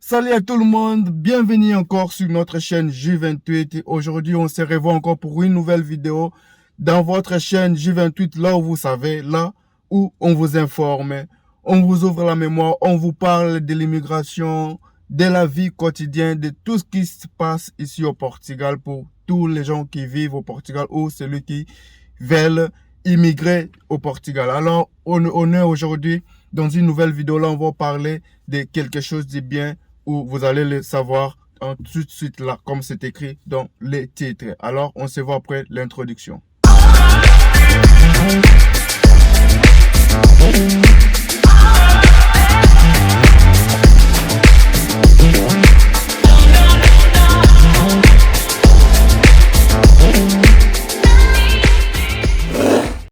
Salut à tout le monde, bienvenue encore sur notre chaîne J28. Aujourd'hui, on se revoit encore pour une nouvelle vidéo dans votre chaîne J28, là où vous savez, là où on vous informe, on vous ouvre la mémoire, on vous parle de l'immigration, de la vie quotidienne, de tout ce qui se passe ici au Portugal pour tous les gens qui vivent au Portugal ou celui qui veulent immigrer au Portugal. Alors, on est aujourd'hui dans une nouvelle vidéo, là on va parler de quelque chose de bien où vous allez le savoir tout de suite là, comme c'est écrit dans les titres. Alors, on se voit après l'introduction.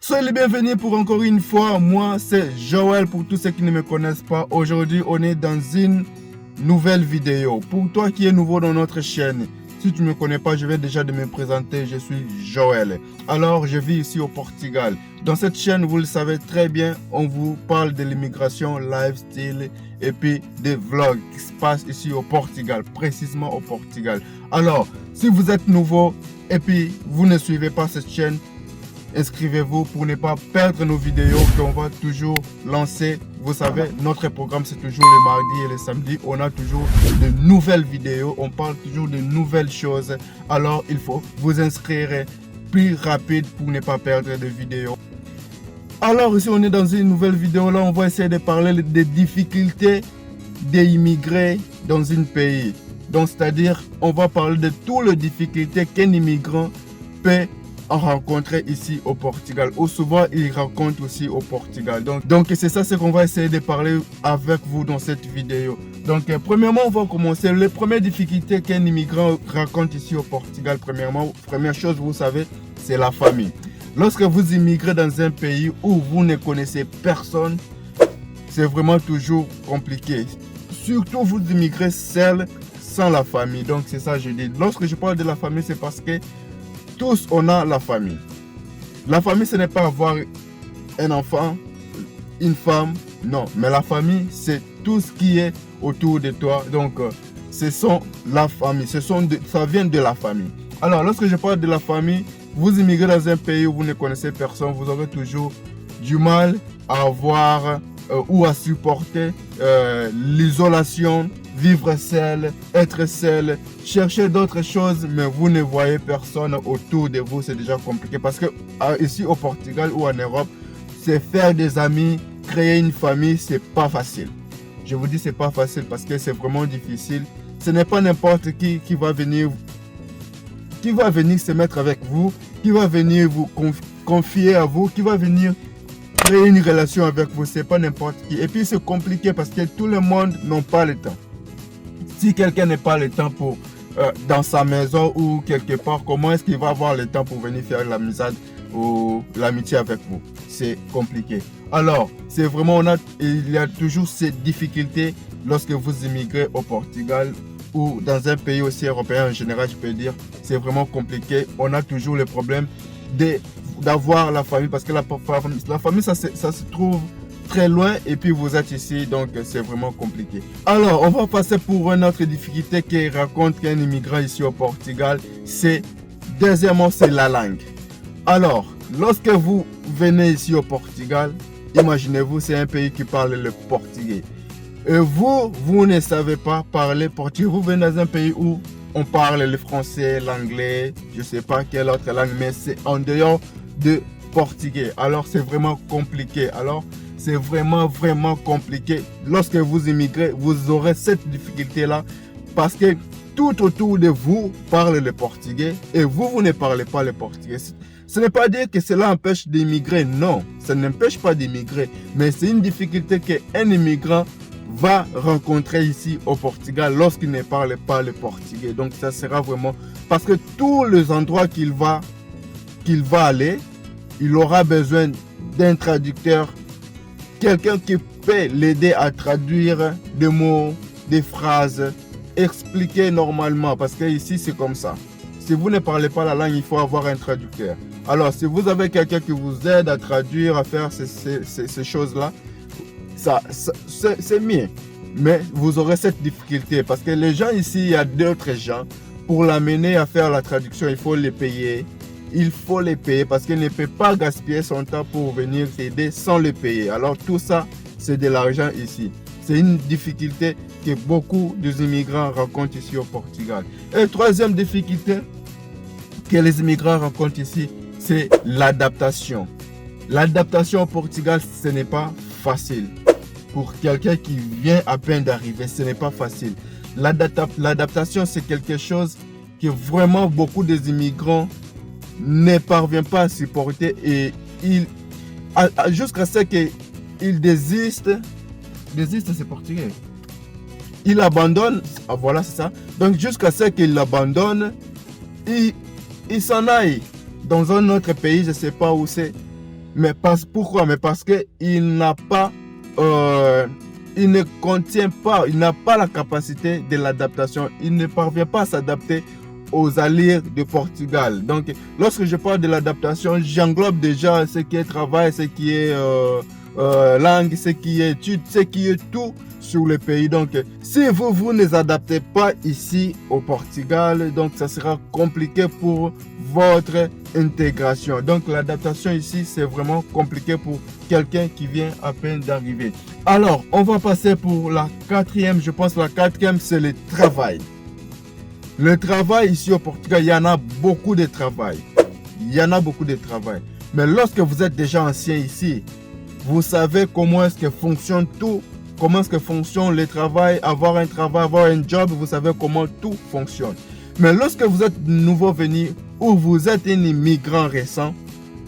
Soyez les bienvenus pour encore une fois. Moi, c'est Joël pour tous ceux qui ne me connaissent pas. Aujourd'hui, on est dans une nouvelle vidéo. Pour toi qui es nouveau dans notre chaîne, si tu ne me connais pas, je vais déjà de me présenter. Je suis Joël. Alors, je vis ici au Portugal. Dans cette chaîne, vous le savez très bien, on vous parle de l'immigration, lifestyle et puis des vlogs qui se passent ici au Portugal, précisément au Portugal. Alors, si vous êtes nouveau et puis vous ne suivez pas cette chaîne, inscrivez-vous pour ne pas perdre nos vidéos qu'on va toujours lancer. Vous savez, notre programme c'est toujours les mardis et les samedis. On a toujours de nouvelles vidéos. On parle toujours de nouvelles choses. Alors, il faut vous inscrire plus rapide pour ne pas perdre de vidéos. Alors, ici, on est dans une nouvelle vidéo. Là, on va essayer de parler des difficultés d'immigrés dans un pays. Donc, c'est-à-dire, on va parler de toutes les difficultés qu'un immigrant peut rencontrer ici au Portugal, ou souvent il rencontre aussi au Portugal. Donc c'est ça ce qu'on va essayer de parler avec vous dans cette vidéo. Donc premièrement, on va commencer. Les premières difficultés qu'un immigrant rencontre ici au Portugal, première chose, vous savez, c'est la famille. Lorsque vous immigrez dans un pays où vous ne connaissez personne, c'est vraiment toujours compliqué. Surtout vous immigrez seul, sans la famille. Donc c'est ça que je dis. Lorsque je parle de la famille, c'est parce que tous, on a la famille. La famille, ce n'est pas avoir un enfant, une femme, non. Mais la famille, c'est tout ce qui est autour de toi. Donc, ce sont la famille. Ça vient de la famille. Alors, lorsque je parle de la famille, vous immigrez dans un pays où vous ne connaissez personne, vous aurez toujours du mal à avoir ou à supporter l'isolation, vivre seul, être seul, chercher d'autres choses, mais vous ne voyez personne autour de vous, c'est déjà compliqué. Parce que ici au Portugal ou en Europe, c'est faire des amis, créer une famille, c'est pas facile. Je vous dis c'est pas facile parce que c'est vraiment difficile. Ce n'est pas n'importe qui va venir se mettre avec vous, qui va venir vous confier à vous, qui va venir créer une relation avec vous, c'est pas n'importe qui. Et puis c'est compliqué parce que tout le monde n'a pas le temps. Si quelqu'un n'a pas le temps pour dans sa maison ou quelque part, comment est-ce qu'il va avoir le temps pour venir faire l'amitié ou l'amitié avec vous? C'est compliqué. Alors, c'est vraiment, il y a toujours ces difficultés lorsque vous immigrez au Portugal ou dans un pays aussi européen en général, je peux dire, c'est vraiment compliqué. On a toujours le problème d'avoir la famille parce que la famille ça se trouve très loin et puis vous êtes ici, donc c'est vraiment compliqué. Alors, on va passer pour une autre difficulté qui rencontre un immigrant ici au Portugal. Deuxièmement, c'est la langue. Alors, lorsque vous venez ici au Portugal, imaginez-vous, c'est un pays qui parle le portugais. Et vous ne savez pas parler portugais. Vous venez dans un pays où on parle le français, l'anglais, je ne sais pas quelle autre langue, mais c'est en dehors de portugais. Alors, c'est vraiment compliqué. Alors, c'est vraiment compliqué. Lorsque vous immigrez, vous aurez cette difficulté-là parce que tout autour de vous parle le portugais et vous ne parlez pas le portugais. Ce n'est pas dire que cela empêche d'immigrer, non. Ça n'empêche pas d'immigrer, mais c'est une difficulté qu'un immigrant va rencontrer ici au Portugal lorsqu'il ne parle pas le portugais. Donc ça sera vraiment parce que tous les endroits qu'il va aller, il aura besoin d'un traducteur, quelqu'un qui peut l'aider à traduire des mots, des phrases, expliquer normalement parce que ici c'est comme ça. Si vous ne parlez pas la langue, il faut avoir un traducteur. Alors si vous avez quelqu'un qui vous aide à traduire, à faire ces choses-là, c'est mieux. Mais vous aurez cette difficulté parce que les gens ici, il y a d'autres gens. Pour l'amener à faire la traduction, il faut les payer. Il faut les payer parce qu'il ne peut pas gaspiller son temps pour venir t'aider sans les payer. Alors tout ça, c'est de l'argent ici. C'est une difficulté que beaucoup d'immigrants rencontrent ici au Portugal. Et troisième difficulté que les immigrants rencontrent ici, c'est l'adaptation. L'adaptation au Portugal, ce n'est pas facile. Pour quelqu'un qui vient à peine d'arriver, ce n'est pas facile. L'adaptation, c'est quelque chose que vraiment beaucoup des immigrants ne parviennent pas à supporter et jusqu'à ce qu'ils désistent, c'est portugais. Ils abandonnent, voilà c'est ça. Donc jusqu'à ce qu'ils l'abandonnent, ils s'en aillent dans un autre pays, je ne sais pas où c'est. Mais pourquoi? Mais parce qu'il n'a pas, il ne contient pas, il n'a pas la capacité de l'adaptation. Il ne parvient pas à s'adapter aux allures de Portugal. Donc, lorsque je parle de l'adaptation, j'englobe déjà ce qui est travail, ce qui est langue, ce qui est études, ce qui est tout sur le pays. Donc, si vous ne vous adaptez pas ici au Portugal, donc ça sera compliqué pour votre intégration. Donc, l'adaptation ici, c'est vraiment compliqué pour quelqu'un qui vient à peine d'arriver. Alors, on va passer pour la quatrième. Je pense la quatrième, c'est le travail. Le travail ici au Portugal, il y en a beaucoup de travail. Il y en a beaucoup de travail. Mais lorsque vous êtes déjà ancien ici, vous savez comment est-ce que fonctionne tout. Comment est-ce que fonctionne le travail, avoir un job, vous savez comment tout fonctionne. Mais lorsque vous êtes nouveau venu ou vous êtes un immigrant récent,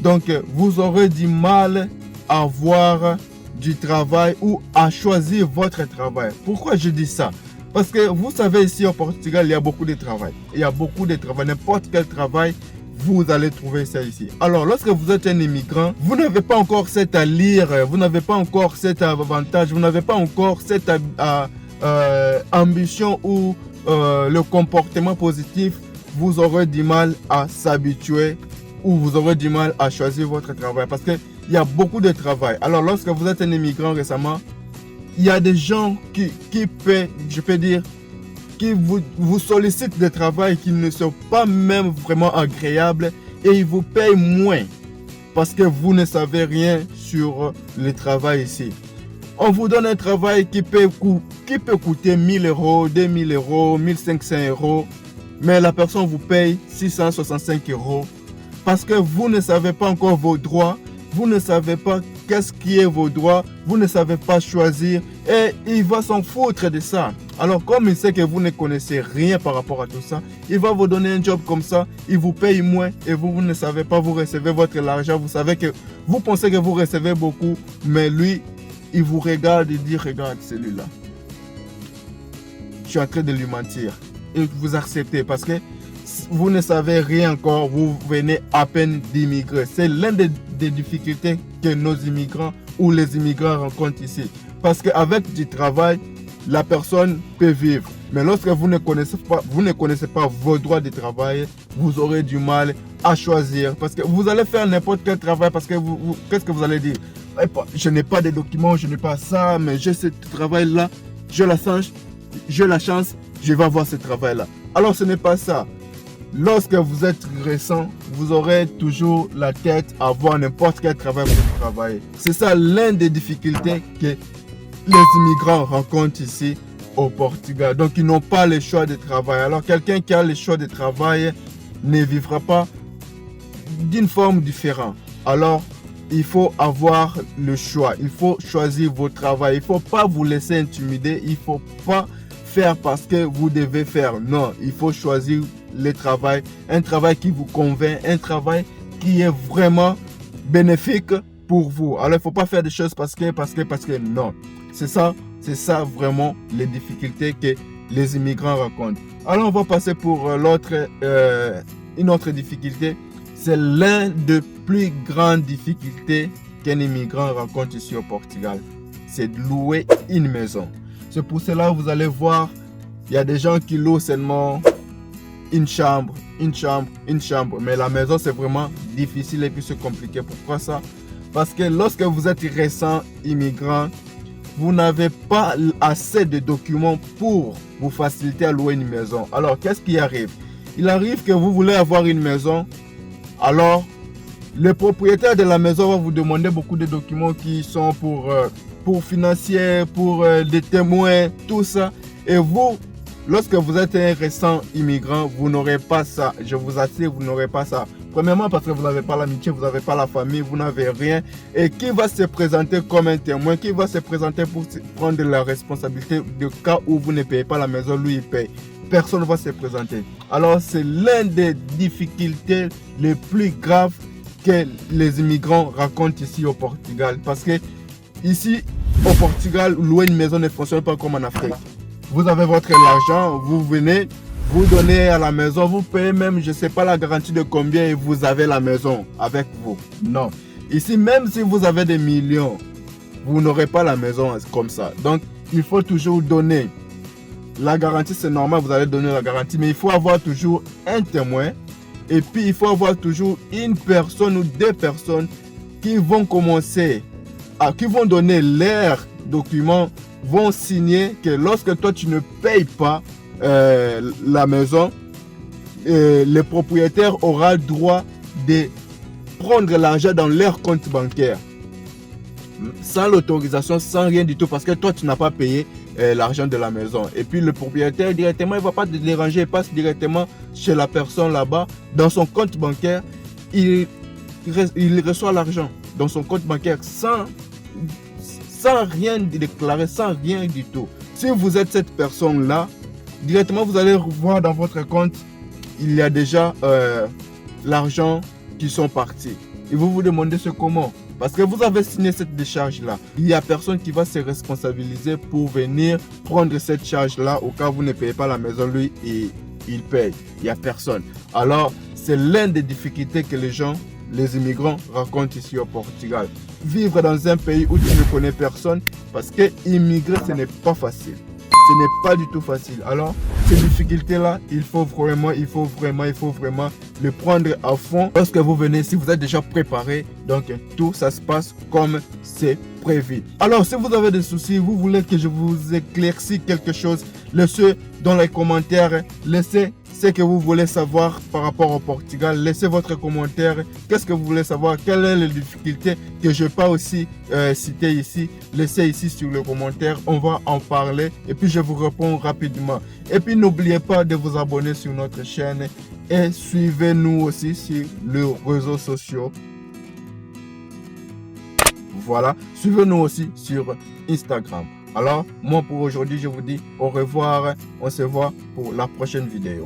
donc vous aurez du mal à avoir du travail ou à choisir votre travail. Pourquoi je dis ça? Parce que vous savez, ici au Portugal, il y a beaucoup de travail. Il y a beaucoup de travail. N'importe quel travail, vous allez trouver ça ici. Alors, lorsque vous êtes un immigrant, vous n'avez pas encore cette allure, vous n'avez pas encore cet avantage, vous n'avez pas encore cette ambition ou le comportement positif, vous aurez du mal à s'habituer ou vous aurez du mal à choisir votre travail parce qu'il y a beaucoup de travail. Alors, lorsque vous êtes un immigrant récemment, il y a des gens qui vous sollicitent des travail qui ne sont pas même vraiment agréables et ils vous payent moins parce que vous ne savez rien sur le travail ici. On vous donne un travail qui peut coûter 1000 euros, 2000 euros, 1500 euros, mais la personne vous paye 665 euros parce que vous ne savez pas encore vos droits, vous ne savez pas qu'est-ce qui est vos droits, vous ne savez pas choisir et il va s'en foutre de ça. Alors comme il sait que vous ne connaissez rien par rapport à tout ça, il va vous donner un job comme ça, il vous paye moins et vous ne savez pas, vous recevez votre argent, vous pensez que vous recevez beaucoup, mais lui, il vous regarde et dit regarde celui-là. Je suis en train de lui mentir et vous acceptez parce que vous ne savez rien encore, vous venez à peine d'immigrer. C'est l'une des difficultés que nos immigrants ou les immigrants rencontrent ici. Parce qu'avec du travail, la personne peut vivre. Mais lorsque vous ne connaissez pas vos droits de travail, vous aurez du mal à choisir. Parce que vous allez faire n'importe quel travail parce que qu'est-ce que vous allez dire? Je n'ai pas de documents, je n'ai pas ça, mais j'ai ce travail-là, j'ai la chance, je vais avoir ce travail-là. Alors ce n'est pas ça. Lorsque vous êtes récent, vous aurez toujours la tête à voir n'importe quel travail pour travailler. C'est ça l'une des difficultés que les immigrants rencontrent ici au Portugal. Donc ils n'ont pas le choix de travail. Alors quelqu'un qui a le choix de travail ne vivra pas d'une forme différente. Alors il faut avoir le choix. Il faut choisir votre travail. Il ne faut pas vous laisser intimider. Il ne faut pas faire parce que vous devez faire. Non, il faut choisir le travail, un travail qui vous convainc, un travail qui est vraiment bénéfique pour vous. Alors il ne faut pas faire des choses parce que non. C'est ça vraiment les difficultés que les immigrants rencontrent. Alors on va passer pour une autre difficulté. C'est l'une des plus grandes difficultés qu'un immigrant rencontre ici au Portugal. C'est de louer une maison. C'est pour cela que vous allez voir, il y a des gens qui louent seulement une chambre. Mais la maison, c'est vraiment difficile et puis c'est compliqué. Pourquoi ça? Parce que lorsque vous êtes récent immigrant, vous n'avez pas assez de documents pour vous faciliter à louer une maison. Alors, qu'est-ce qui arrive? Il arrive que vous voulez avoir une maison, alors le propriétaire de la maison va vous demander beaucoup de documents qui sont pour financier, pour des témoins, tout ça. Et vous, lorsque vous êtes un récent immigrant, vous n'aurez pas ça. Je vous assure, vous n'aurez pas ça. Premièrement, parce que vous n'avez pas l'amitié, vous n'avez pas la famille, vous n'avez rien. Et qui va se présenter comme un témoin? Qui va se présenter pour prendre la responsabilité du cas où vous ne payez pas la maison, lui il paye? Personne ne va se présenter. Alors, c'est l'une des difficultés les plus graves que les immigrants racontent ici au Portugal. Parce que ici, au Portugal, louer une maison ne fonctionne pas comme en Afrique. Vous avez votre argent, vous venez, vous donnez à la maison, vous payez même, je ne sais pas la garantie de combien et vous avez la maison avec vous. Non. Ici, même si vous avez des millions, vous n'aurez pas la maison comme ça. Donc, il faut toujours donner. La garantie, c'est normal, vous allez donner la garantie, mais il faut avoir toujours un témoin. Et puis, il faut avoir toujours une personne ou deux personnes qui vont commencer, qui vont donner leurs documents, vont signer que lorsque toi, tu ne payes pas la maison, le propriétaire aura droit de prendre l'argent dans leur compte bancaire. Sans l'autorisation, sans rien du tout, parce que toi, tu n'as pas payé l'argent de la maison. Et puis le propriétaire directement, il ne va pas te déranger, il passe directement chez la personne là-bas, dans son compte bancaire, il reçoit l'argent dans son compte bancaire sans rien déclarer, sans rien du tout. Si vous êtes cette personne-là, directement vous allez voir dans votre compte, il y a déjà l'argent qui sont partis. Et vous vous demandez ce comment? Parce que vous avez signé cette décharge-là. Il n'y a personne qui va se responsabiliser pour venir prendre cette charge-là au cas où vous ne payez pas la maison, lui, il paye. Il n'y a personne. Alors, c'est l'une des difficultés que les immigrants racontent ici au Portugal. Vivre dans un pays où tu ne connais personne, parce que immigrer, ce n'est pas facile. Ce n'est pas du tout facile. Alors, ces difficultés-là, il faut vraiment le prendre à fond. Lorsque vous venez, si vous êtes déjà préparé, donc tout ça se passe comme c'est prévu. Alors, si vous avez des soucis, vous voulez que je vous éclaircisse quelque chose, laissez dans les commentaires, laissez ce que vous voulez savoir par rapport au Portugal. Laissez votre commentaire. Qu'est-ce que vous voulez savoir? Quelles sont les difficultés que je n'ai pas aussi citer ici? Laissez ici sur le commentaire. On va en parler et puis je vous réponds rapidement. Et puis n'oubliez pas de vous abonner sur notre chaîne et suivez-nous aussi sur les réseaux sociaux. Voilà, suivez-nous aussi sur Instagram. Alors, moi pour aujourd'hui, je vous dis au revoir. On se voit pour la prochaine vidéo.